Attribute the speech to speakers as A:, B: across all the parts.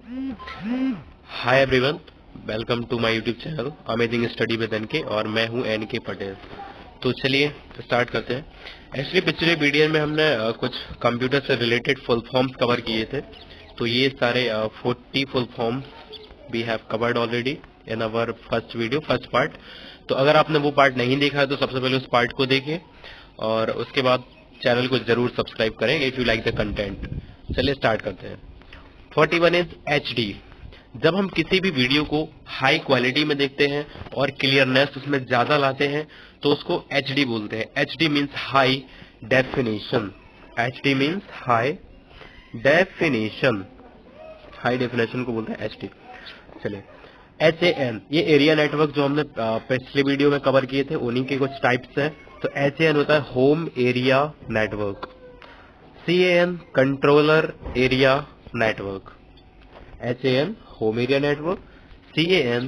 A: Hi everyone, welcome to my YouTube channel amazing study with NK और मैं हूं N K Patel. तो चलिए स्टार्ट करते हैं। एक्चुअली पिछले वीडियो में हमने कुछ कंप्यूटर से रिलेटेड फुल फॉर्म्स कवर किए थे। तो ये सारे 40 full forms we have covered already in our first video, first part. तो अगर आपने वो पार्ट नहीं देखा है तो सबसे पहले उस पार्ट को देखिए और उसके बाद चैनल को जरूर सब्सक्राइब करें if you like the content. चलिए स्टार्ट करते हैं। 41 इज HD। जब हम किसी भी वीडियो को हाई क्वालिटी में देखते हैं और क्लियरनेस उसमें ज्यादा लाते हैं तो उसको HD बोलते हैं। HD means high definition. HD means high definition. High definition को बोलते हैं HD। चलिए HAN, ये एरिया नेटवर्क जो हमने पिछले वीडियो में कवर किए थे उन्हीं के कुछ टाइप्स हैं। तो HAN होता है home area network. CAN controller area network. HAN home area network, CAN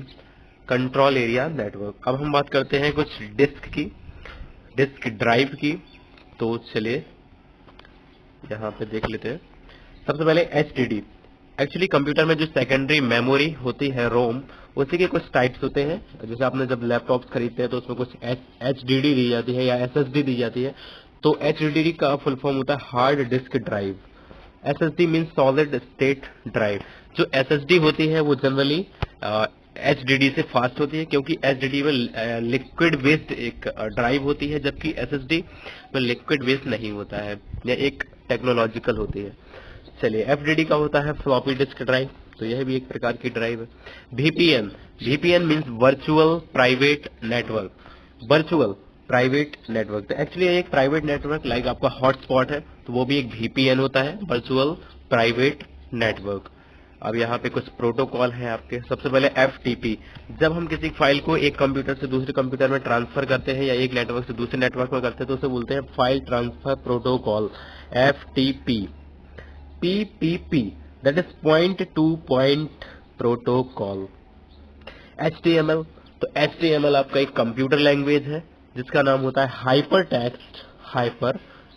A: control area network. अब हम बात करते हैं कुछ डिस्क ड्राइव की। तो चलिए यहाँ पे देख लेते हैं। सबसे पहले HDD। एक्चुअली कंप्यूटर में जो सेकेंडरी मेमोरी होती है रोम, उसी के कुछ टाइप्स होते हैं। जैसे आपने जब लैपटॉप खरीदते हैं तो उसमें कुछ HDD दी जाती है या SSD दी जाती है। तो HDD का फुल फॉर्म होता है hard disk drive. SSD means solid state drive. जो SSD होती है वो जनरली HDD से फास्ट होती है, क्योंकि HDD में लिक्विड बेस्ड एक ड्राइव होती है, जबकि SSD में लिक्विड बेस्ड नहीं होता है, यह एक टेक्नोलॉजिकल होती है। चलिए FDD का होता है फ्लॉपी डिस्क ड्राइव। तो यह भी एक प्रकार की ड्राइव है। VPN means virtual private network. Virtual private network, तो एक्चुअली एक प्राइवेट नेटवर्क लाइक आपका हॉटस्पॉट है तो वो भी एक VPN होता है, वर्चुअल प्राइवेट नेटवर्क। अब यहाँ पे कुछ प्रोटोकॉल है आपके। सबसे पहले FTP। जब हम किसी फाइल को एक कंप्यूटर से दूसरे कंप्यूटर में ट्रांसफर करते हैं या एक नेटवर्क से दूसरे नेटवर्क में करते हैं तो उसे बोलते हैं file transfer protocol, FTP। PPP that is point two point protocol. HTML, तो HTML आपका एक कंप्यूटर लैंग्वेज है जिसका नाम होता है हाइपर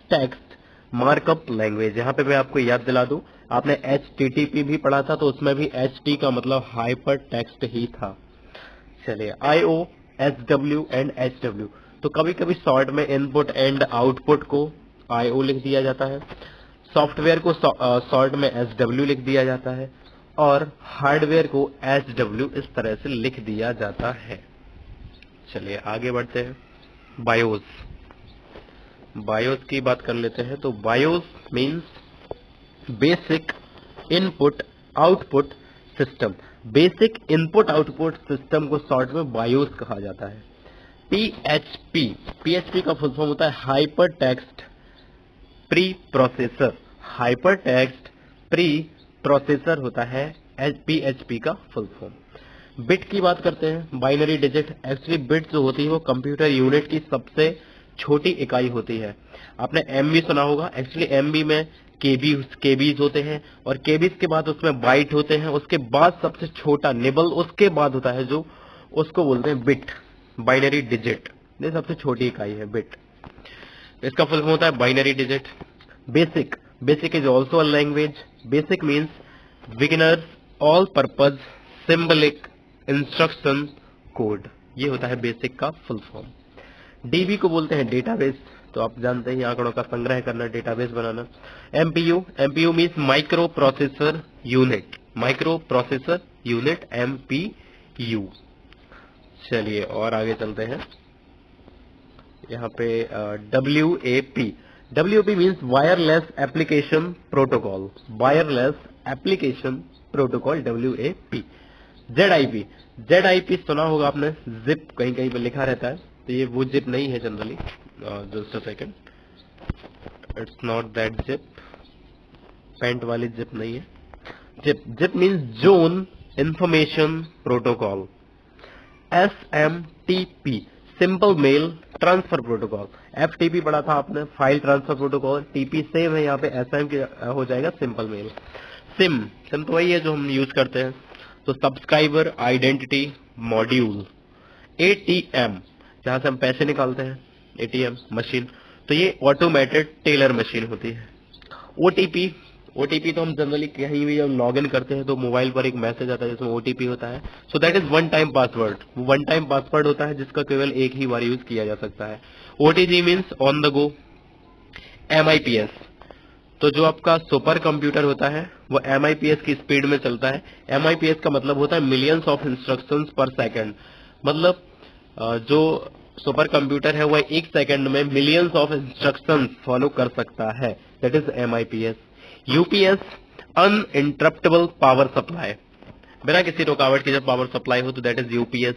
A: टेक्स्ट मार्कअप लैंग्वेज। यहाँ पे मैं आपको याद दिला दूं, आपने HTTP भी पढ़ा था तो उसमें भी HT का मतलब हाइपर टेक्स्ट ही था। चलिए IO, SW एंड HW। तो कभी कभी शॉर्ट में इनपुट एंड आउटपुट को IO लिख दिया जाता है, सॉफ्टवेयर को शॉर्ट में SW लिख दिया जाता है और हार्डवेयर को SW इस तरह से लिख दिया जाता है। चलिए आगे बढ़ते हैं। बायोस की बात कर लेते हैं। तो BIOS means basic input output system. Basic input output system को शॉर्ट में बायोस कहा जाता है। PHP का फुल फॉर्म होता है hyper text pre processor. Hyper text pre processor होता है PHP का फुल फॉर्म। बिट की बात करते हैं, बाइनरी डिजिट। एक्चुअली बिट जो होती है वो कंप्यूटर यूनिट की सबसे छोटी इकाई होती है। आपने MB सुना होगा। एक्चुअली MB में केबीज होते हैं और केबीज के बाद उसमें बाइट होते हैं। उसके बाद सबसे छोटा निबल उसके बाद होता है जो उसको बोलते हैं बिट, बाइनरी डिजिट। ये सबसे छोटी इकाई है बिट। इसका फुल फॉर्म होता है binary digit. Basic is also a language. Basic means beginners all purpose symbolic instruction code. ये होता है बेसिक का फुल फॉर्म। DB को बोलते हैं डेटाबेस। तो आप जानते हैं आंकड़ों का संग्रह करना, डेटाबेस बनाना। MPU means micro processor unit. Micro processor unit MPU। चलिए और आगे चलते हैं। यहाँ पे WAP means wireless application protocol. Wireless application protocol WAP। ZIP सुना होगा आपने, जिप कहीं कहीं पे लिखा रहता है। तो ये वो जिप नहीं है generally. Just a second, it's not that zip. Pant वाली जिप नहीं है। Zip means zone information protocol. SMTP simple mail transfer protocol. FTP पढ़ा था आपने, file transfer protocol. TP same है, यहाँ पे SM हो जाएगा सिंपल मेल। सिम तो वही है जो हम यूज करते हैं। तो सब्सक्राइबर आइडेंटिटी मॉड्यूल। ATM जहां से हम पैसे निकालते हैं, ATM मशीन। तो ये ऑटोमेटेड टेलर मशीन होती है। OTP ओटीपी तो हम जनरली कहीं भी जब लॉग इन करते हैं तो मोबाइल पर एक मैसेज आता है जिसमें ओटीपी होता है, so that is one time password. One time password होता है जिसका केवल एक ही बार यूज किया जा सकता है। OTG means on the go. MIPS, तो जो आपका सुपर कंप्यूटर होता है वो एमआईपीएस की स्पीड में चलता है। एमआईपीएस का मतलब होता है मिलियंस ऑफ इंस्ट्रक्शंस पर सेकंड, मतलब जो सुपर कंप्यूटर है वह एक सेकंड में मिलियंस ऑफ इंस्ट्रक्शंस फॉलो कर सकता है, that is MIPS. UPS, uninterruptible power supply, बिना किसी रुकावट के जब पावर सप्लाई हो तो that is UPS.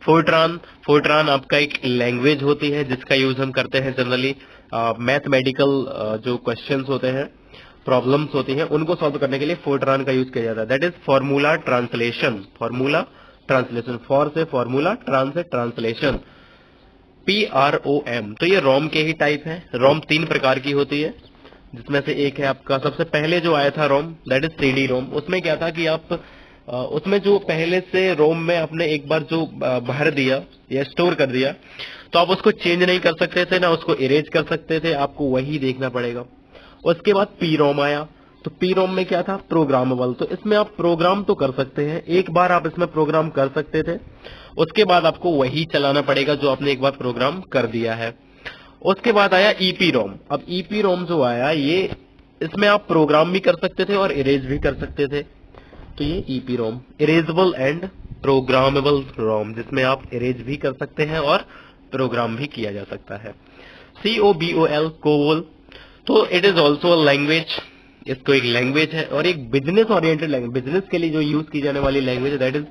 A: Fortran, Fortran आपका एक लैंग्वेज होती है जिसका यूज हम करते हैं जनरली मैथमेटिकल जो क्वेश्चंस होते हैं, प्रॉब्लम्स होती हैं, उनको सॉल्व करने के लिए फोर्ट्रान का यूज किया जाता है, that is formula translation. Formula translation, for से फॉर्मूला, ट्रांस से ट्रांसलेशन। PROM, तो ये रोम के ही टाइप है। रोम 3 प्रकार की होती है, जिसमें से एक है आपका सबसे पहले जो आया था रोम, दैट इज CD रोम। उसमें क्या था कि आप उसमें जो पहले से रोम में आपने एक बार जो भर दिया या स्टोर कर दिया तो आप उसको चेंज नहीं कर सकते थे, ना उसको इरेज कर सकते थे, आपको वही देखना पड़ेगा। उसके बाद PROM आया, तो PROM में क्या था, प्रोग्रामेबल, तो इसमें आप प्रोग्राम तो कर सकते हैं, एक बार आप इसमें प्रोग्राम कर सकते थे, उसके बाद आपको वही चलाना पड़ेगा जो आपने एक बार प्रोग्राम कर दिया है। उसके बाद आया EPROM। अब EPROM जो आया ये इसमें आप प्रोग्राम भी कर सकते थे और इरेज भी कर सकते थे, तो ये EPROM, इरेजेबल एंड प्रोग्रामेबल रोम, जिसमें आप इरेज भी कर सकते हैं और प्रोग्राम भी किया जा सकता है। COBOL, कोबोल, तो it is also a language, इसको एक लैंग्वेज है और एक बिजनेस ओरिएंटेड लैंग्वेज, बिजनेस के लिए जो यूज की जाने वाली लैंग्वेज है, that is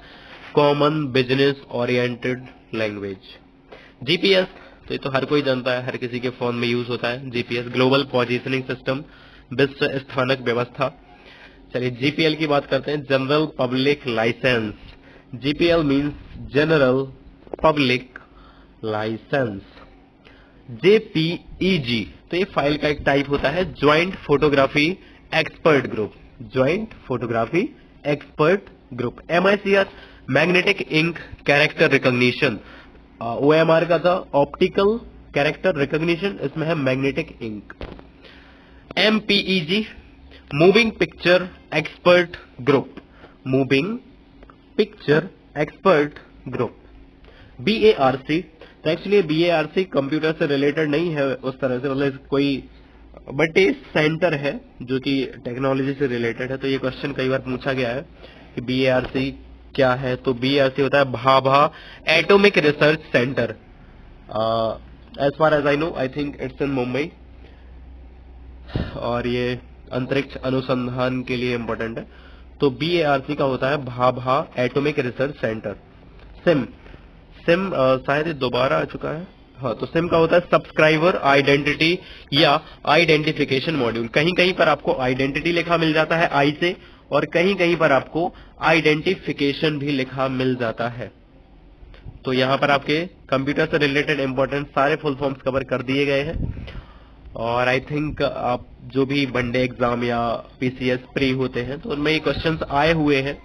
A: common business oriented language. GPS, तो ये तो हर कोई जानता है, हर किसी के फोन में यूज होता है जीपीएस, ग्लोबल पोजीशनिंग सिस्टम, विश्व स्थानक व्यवस्था। चलिए जीपीएल की बात करते हैं, general public licence. GPL means general public licence. JPEG, तो ये फाइल का एक टाइप होता है, joint photography expert group, joint photography expert group. MICR, magnetic ink character recognition. OMR का था ऑप्टिकल कैरेक्टर रिकॉग्निशन, इसमें है magnetic ink. MPEG, moving picture expert group, moving picture expert group. BARC, तो एक्चुअली बीएआरसी कंप्यूटर से related नहीं है उस तरह से, मतलब कोई, बट ये सेंटर है जो कि टेक्नोलॉजी से रिलेटेड है। तो ये क्वेश्चन कई बार पूछा गया है कि बीएआरसी क्या है, तो बीएआरसी होता है Bhabha atomic research centre. As far as I know, I think it's in Mumbai, और ये अंतरिक्ष अनुसंधान के लिए इम्पोर्टेंट है। तो बीएआरसी का होता है Bhabha atomic research centre. SIM, SIM शायद दोबारा आ चुका है, हाँ, तो सिम का होता है सब्सक्राइबर आइडेंटिटी या आइडेंटिफिकेशन मॉड्यूल। कहीं कहीं पर आपको आइडेंटिटी लिखा मिल जाता है आई से, और कहीं कहीं पर आपको आइडेंटिफिकेशन भी लिखा मिल जाता है। तो यहाँ पर आपके कंप्यूटर से रिलेटेड इंपॉर्टेंट सारे फुल फॉर्म्स कवर कर दिए गए हैं। और आई थिंक आप जो भी वनडे एग्जाम या पीसीएस प्री होते हैं तो उनमें ये क्वेश्चंस आए हुए हैं,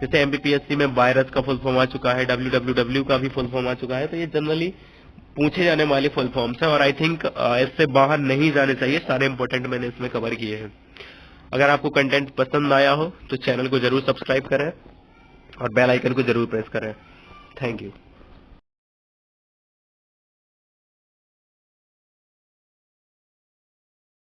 A: जैसे एमपीपीएससी में वायरस का फुल फॉर्म आ चुका है, www का भी फुल फॉर्म आ चुका है। तो ये जनरली पूछे जाने वाले फुल फॉर्म्स हैं और आई थिंक इससे बाहर नहीं जाने चाहिए, सारे इंपॉर्टेंट मैंने इसमें कवर किए हैं। अगर आपको कंटेंट पसंद आया हो तो चैनल को जरूर सब्सक्राइब करें और बेल आइकन को जरूर प्रेस करें। Thank you.